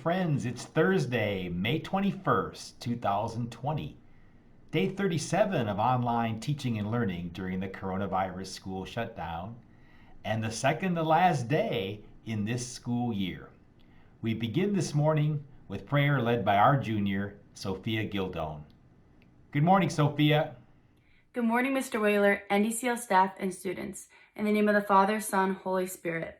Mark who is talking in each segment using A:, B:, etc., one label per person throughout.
A: friends. It's Thursday, May 21st, 2020. Day 37 of online teaching and learning during the coronavirus school shutdown, and the second to last day in this school year. We begin this morning with prayer led by our junior, Sophia Gildone. Good morning, Sophia.
B: Good morning, Mr. Waler, NDCL staff, and students. In the name of the Father, Son, Holy Spirit.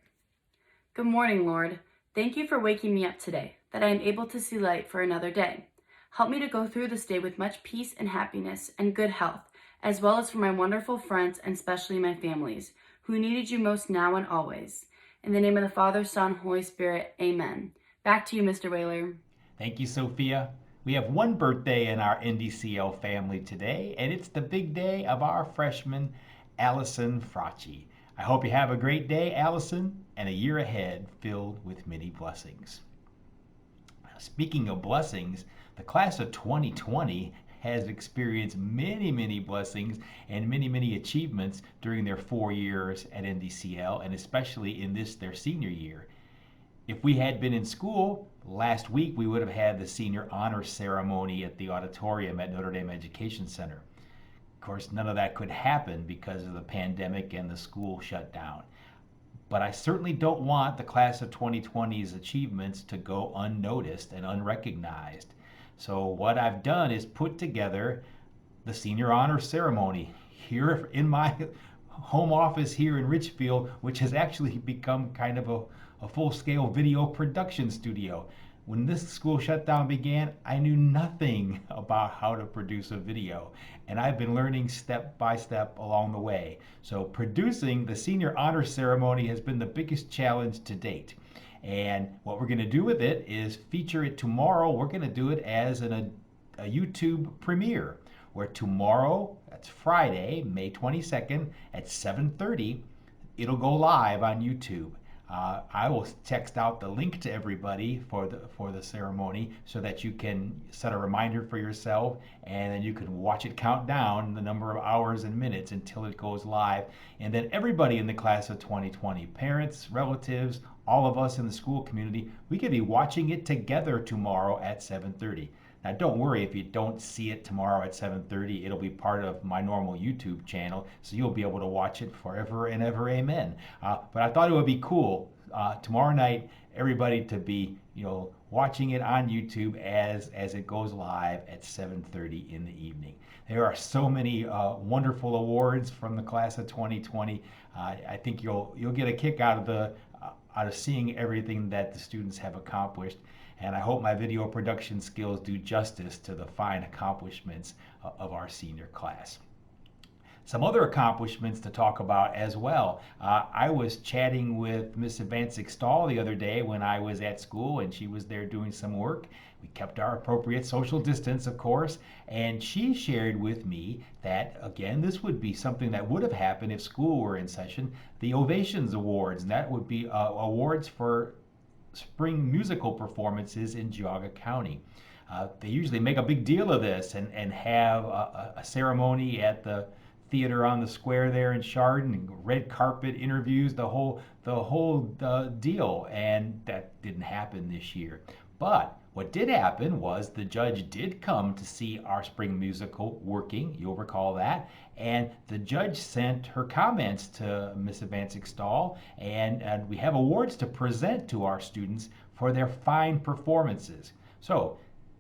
B: Good morning, Lord. Thank you for waking me up today, that I am able to see light for another day. Help me to go through this day with much peace and happiness and good health, as well as for my wonderful friends and especially my families, who needed you most now and always. In the name of the Father, Son, Holy Spirit, amen. Back to you, Mr. Waler.
A: Thank you, Sophia. We have one birthday in our NDCL family today, and it's the big day of our freshman, Allison Fracci. I hope you have a great day, Allison, and a year ahead filled with many blessings. Speaking of blessings, the class of 2020 has experienced many blessings and many achievements during their 4 years at NDCL, and especially in this, their senior year. If we had been in school, last week we would have had the senior honor ceremony at the auditorium at Notre Dame Education Center. Of course, none of that could happen because of the pandemic and the school shut down. But I certainly don't want the class of 2020's achievements to go unnoticed and unrecognized. So what I've done is put together the senior honor ceremony here in my home office here in Richfield, which has actually become kind of a full-scale video production studio. When this school shutdown began, I knew nothing about how to produce a video, and I've been learning step by step along the way. So producing the senior honor ceremony has been the biggest challenge to date. And what we're going to do with it is feature it tomorrow. We're going to do it as a YouTube premiere, where tomorrow, that's Friday, May 22nd at 7:30, it'll go live on YouTube. I will text out the link to everybody for the ceremony so that you can set a reminder for yourself, and then you can watch it count down the number of hours and minutes until it goes live. And then everybody in the class of 2020, parents, relatives, all of us in the school community, we could be watching it together tomorrow at 7:30. Now, don't worry if you don't see it tomorrow at 7:30. It'll be part of my normal YouTube channel, so you'll be able to watch it forever and ever, amen. But I thought it would be cool tomorrow night, everybody to be, watching it on YouTube as it goes live at 7:30 in the evening. There are so many wonderful awards from the class of 2020. I think you'll get a kick out of seeing everything that the students have accomplished. And I hope my video production skills do justice to the fine accomplishments of our senior class. Some other accomplishments to talk about as well. I was chatting with Miss Vancic Stahl the other day when I was at school, and she was there doing some work. We kept our appropriate social distance, of course, and she shared with me that, again, this would be something that would have happened if school were in session, the Ovations Awards, and that would be awards for spring musical performances in Geauga County. They usually make a big deal of this and have a ceremony at the theater on the square there in Chardon, red carpet interviews, the whole deal, and that didn't happen this year. But what did happen was the judge did come to see our spring musical working, you'll recall that, and the judge sent her comments to Miss Vancic Stahl, and we have awards to present to our students for their fine performances. So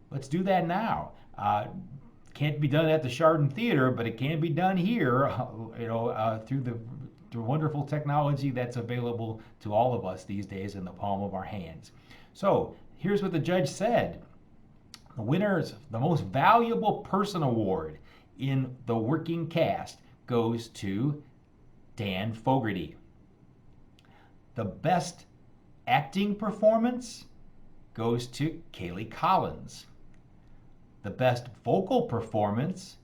A: let's do that now. Can't be done at the Chardon Theater, but it can be done here, through the wonderful technology that's available to all of us these days in the palm of our hands. So here's what the judge said. The winners, the most valuable person award in the working cast goes to Dan Fogarty. The best acting performance goes to Kaylee Collins. The best vocal performance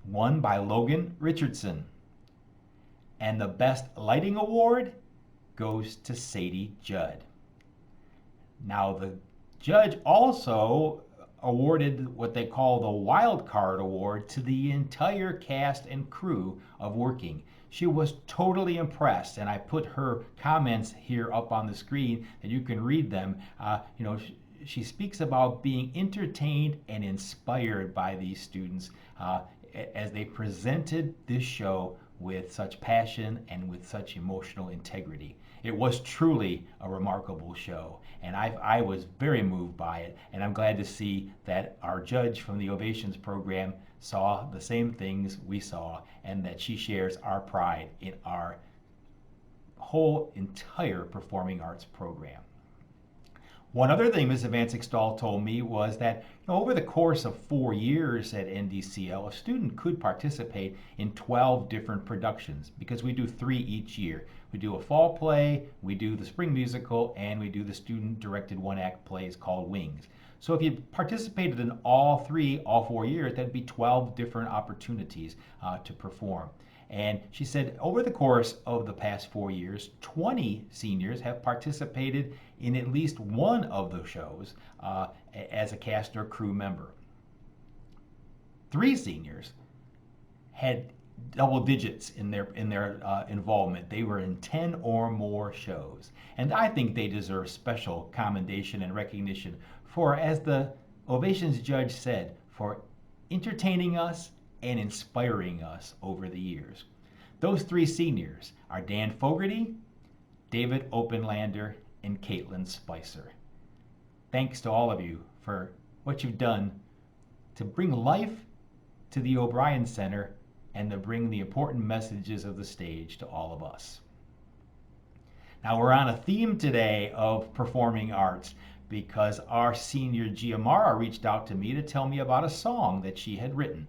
A: won by Logan Richardson. And the best lighting award goes to Sadie Judd. Now, the judge also awarded what they call the wild card award to the entire cast and crew of Working. She was totally impressed, and I put her comments here up on the screen and you can read them. She speaks about being entertained and inspired by these students as they presented this show with such passion and with such emotional integrity. It was truly a remarkable show, and I was very moved by it, and I'm glad to see that our judge from the Ovations program saw the same things we saw, and that she shares our pride in our whole entire performing arts program. One other thing Ms. Vancic Stahl told me was that over the course of 4 years at NDCL, a student could participate in 12 different productions because we do 3 each year. We do a fall play, we do the spring musical, and we do the student-directed one-act plays called Wings. So if you participated in all 4 years, that'd be 12 different opportunities to perform. And she said over the course of the past 4 years, 20 seniors have participated in at least one of the shows as a cast or crew member. 3 seniors had double digits in their involvement. They were in 10 or more shows. And I think they deserve special commendation and recognition for, as the Ovations judge said, for entertaining us and inspiring us over the years. Those 3 seniors are Dan Fogarty, David Openlander, and Caitlin Spicer. Thanks to all of you for what you've done to bring life to the O'Brien Center and to bring the important messages of the stage to all of us. Now we're on a theme today of performing arts because our senior Gia Marra reached out to me to tell me about a song that she had written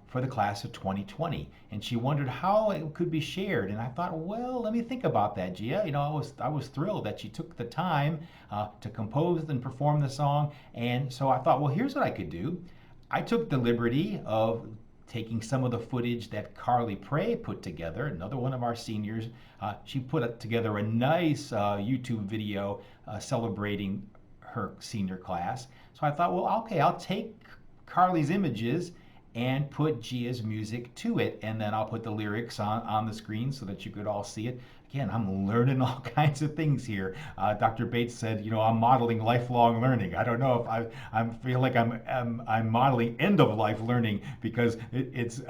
A: for the class of 2020, and she wondered how it could be shared. And I thought, well, let me think about that, Gia. I was thrilled that she took the time to compose and perform the song, and so I thought, well, here's what I could do. I took the liberty of taking some of the footage that Carly Prey put together, another one of our seniors. She put together a nice YouTube video celebrating her senior class. So I thought, well, okay, I'll take Carly's images and put Gia's music to it, and then I'll put the lyrics on the screen so that you could all see it. Again, I'm learning all kinds of things here. Dr. Bates said, I'm modeling lifelong learning. I don't know if I feel like I'm modeling end of life learning because it's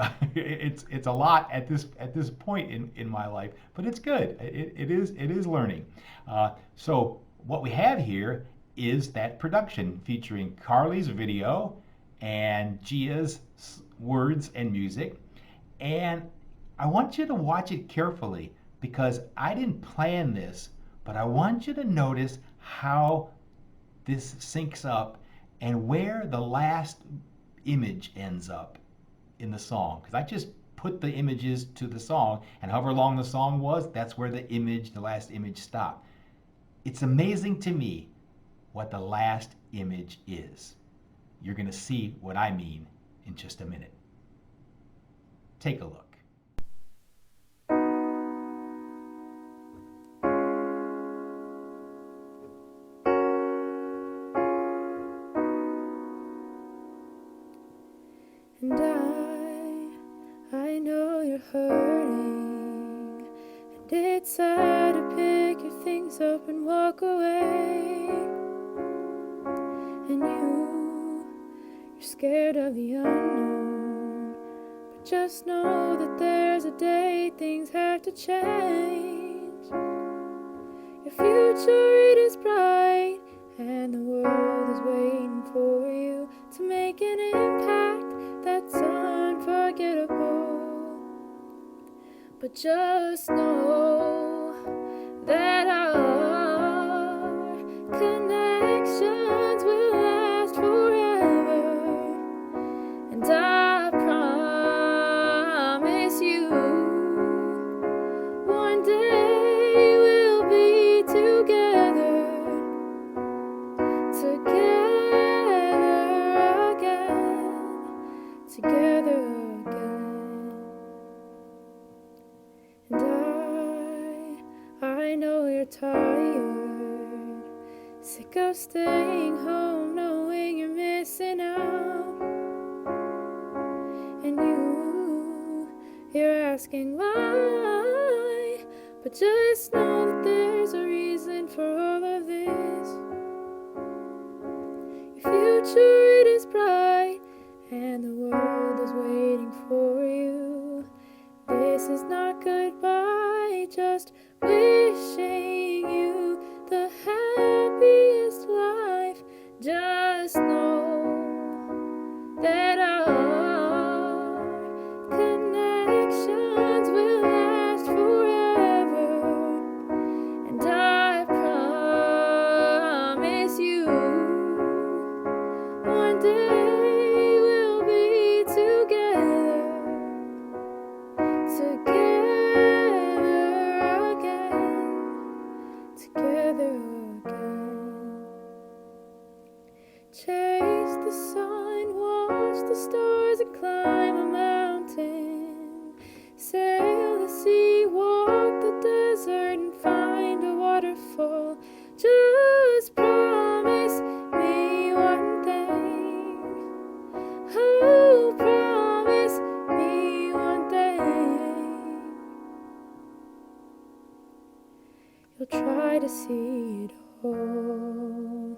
A: a lot at this point in my life, but it's good. It is learning. So what we have here is that production featuring Carly's video and Gia's words and music. And I want you to watch it carefully because I didn't plan this, but I want you to notice how this syncs up and where the last image ends up in the song. Because I just put the images to the song, and however long the song was, that's where the last image stopped. It's amazing to me what the last image is. You're going to see what I mean in just a minute. Take a look.
C: And I know you're hurting, and it's sad to pick your things up and walk away, and you're scared of the unknown, but just know that there's a day things have to change. Your future, it is bright, and the world is waiting for you to make an impact that's unforgettable. But just know that our connections will last forever, and I promise you one day we'll be together again. And I know you're tired, sick of staying home, knowing you're missing missing out. And you're asking why, but just know that there's a reason for all of this. Your future, it is bright, and the world is waiting for you. This is not goodbye, just wishing you the happiest life. Just know that our connections will last forever, and I promise you one day we'll be together again. Chase the sun, watch the stars, and climb a mountain. Sail the sea, walk the desert, and find a waterfall. Just promise me one thing. Oh, promise me one thing. You'll try to see it all.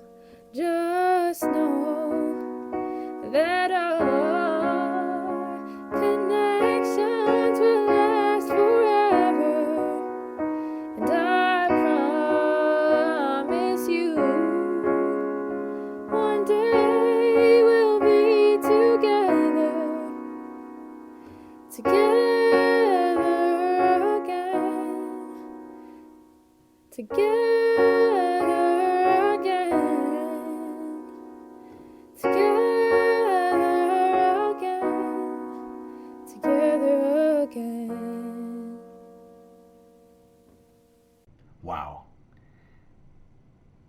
C: Just know that our connections will last forever, and I promise you one day we'll be together again, together again, together again.
A: Wow.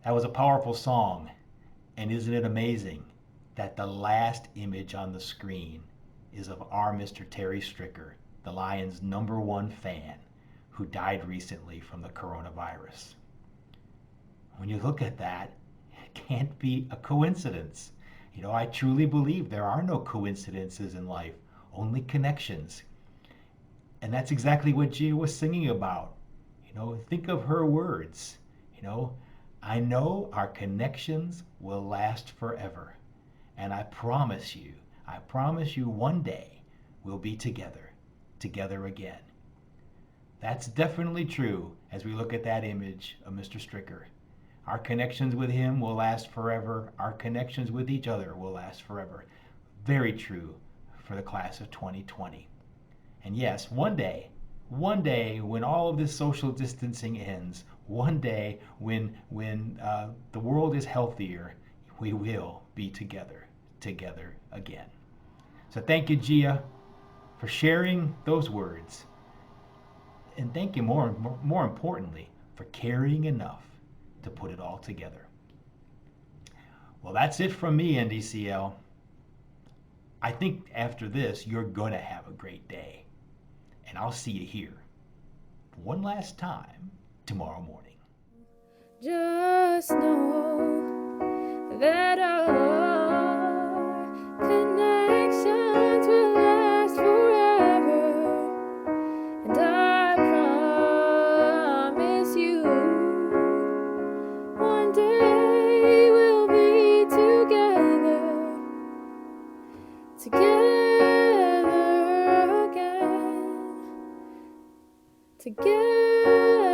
A: That was a powerful song. And isn't it amazing that the last image on the screen is of our Mr. Terry Stricker, the Lions' #1 fan, who died recently from the coronavirus. When you look at that, it can't be a coincidence. You know, I truly believe there are no coincidences in life, only connections. And that's exactly what Gia was singing about. You know, think of her words. You know, I know our connections will last forever. And I promise you one day we'll be together again. That's definitely true as we look at that image of Mr. Stricker. Our connections with him will last forever. Our connections with each other will last forever. Very true for the class of 2020. And yes, one day when all of this social distancing ends, one day when the world is healthier, we will be together again. So thank you, Gia, for sharing those words. And thank you more importantly for caring enough to put it all together. Well, that's it from me, NDCL. I think after this, you're going to have a great day. And I'll see you here one last time tomorrow morning.
C: Just know that our connections will last forever, and I promise you one day we'll be together again, together